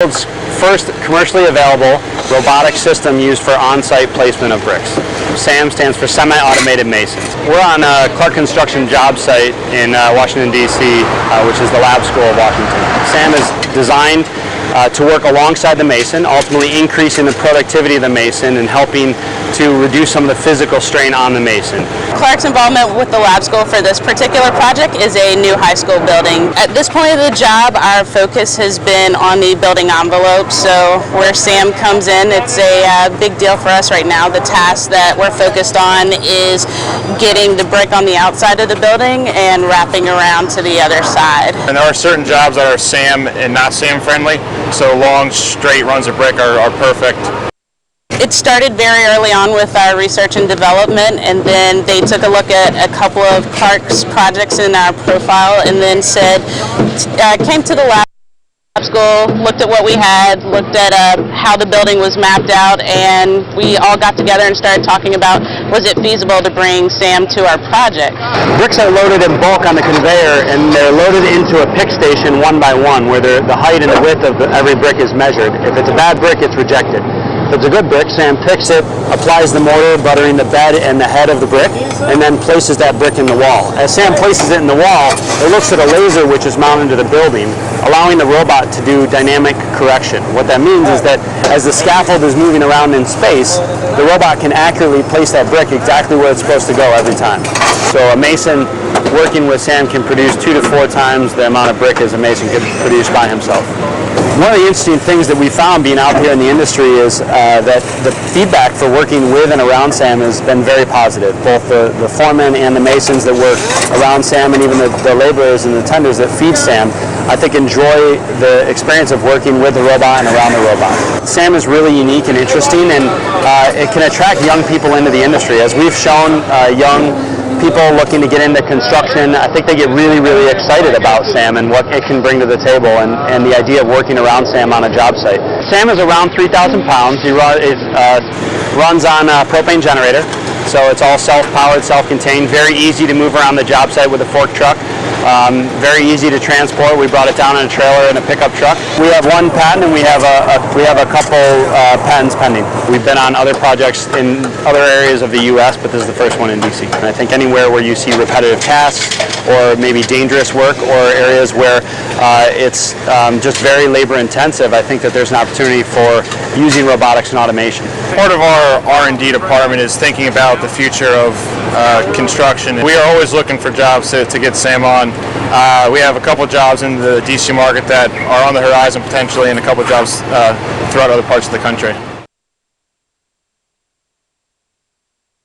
World's first commercially available robotic system used for on-site placement of bricks. SAM stands for Semi-Automated Masons. We're on a Clark Construction job site in Washington, D.C., which is the lab school of Washington. SAM is designed to work alongside the mason, ultimately increasing the productivity of the mason and helping to reduce some of the physical strain on the mason. Clark's involvement with the lab school for this particular project is a new high school building. At this point of the job, our focus has been on the building envelope, so where SAM comes in, it's a big deal for us right now. The task that we're focused on is getting the brick on the outside of the building and wrapping around to the other side. And there are certain jobs that are SAM and not SAM friendly, so long straight runs of brick are perfect. It started very early on with our research and development, and then they took a look at a couple of Clark's projects in our profile and then said, came to the lab school, looked at what we had, looked at how the building was mapped out, and we all got together and started talking about, was it feasible to bring SAM to our project? Bricks are loaded in bulk on the conveyor, and they're loaded into a pick station one by one, where the height and the width of every brick is measured. If it's a bad brick, it's rejected. If it's a good brick, SAM picks it, applies the mortar, buttering the bed and the head of the brick, and then places that brick in the wall. As SAM places it in the wall, it looks at a laser which is mounted to the building, allowing the robot to do dynamic correction. What that means is that as the scaffold is moving around in space, the robot can accurately place that brick exactly where it's supposed to go every time. So a mason working with SAM can produce 2 to 4 times the amount of brick as a mason could produce by himself. One of the interesting things that we found being out here in the industry is that the feedback for working with and around SAM has been very positive. Both the foremen and the masons that work around SAM and even the laborers and the tenders that feed SAM, I think enjoy the experience of working with the robot and around the robot. SAM is really unique and interesting, and it can attract young people into the industry. As we've shown young people looking to get into construction, I think they get really, really excited about SAM and what it can bring to the table and the idea of working around SAM on a job site. SAM is around 3,000 pounds. It runs on a propane generator, so it's all self-powered, self-contained, very easy to move around the job site with a fork truck. Very easy to transport. We brought it down in a trailer and a pickup truck. We have one patent, and we have a couple patents pending. We've been on other projects in other areas of the U.S., but this is the first one in D.C. And I think anywhere where you see repetitive tasks or maybe dangerous work or areas where it's just very labor intensive, I think that there's an opportunity for using robotics and automation. Part of our R&D department is thinking about the future of construction. We are always looking for jobs to get SAM on. We have a couple jobs in the DC market that are on the horizon potentially, and a couple jobs throughout other parts of the country.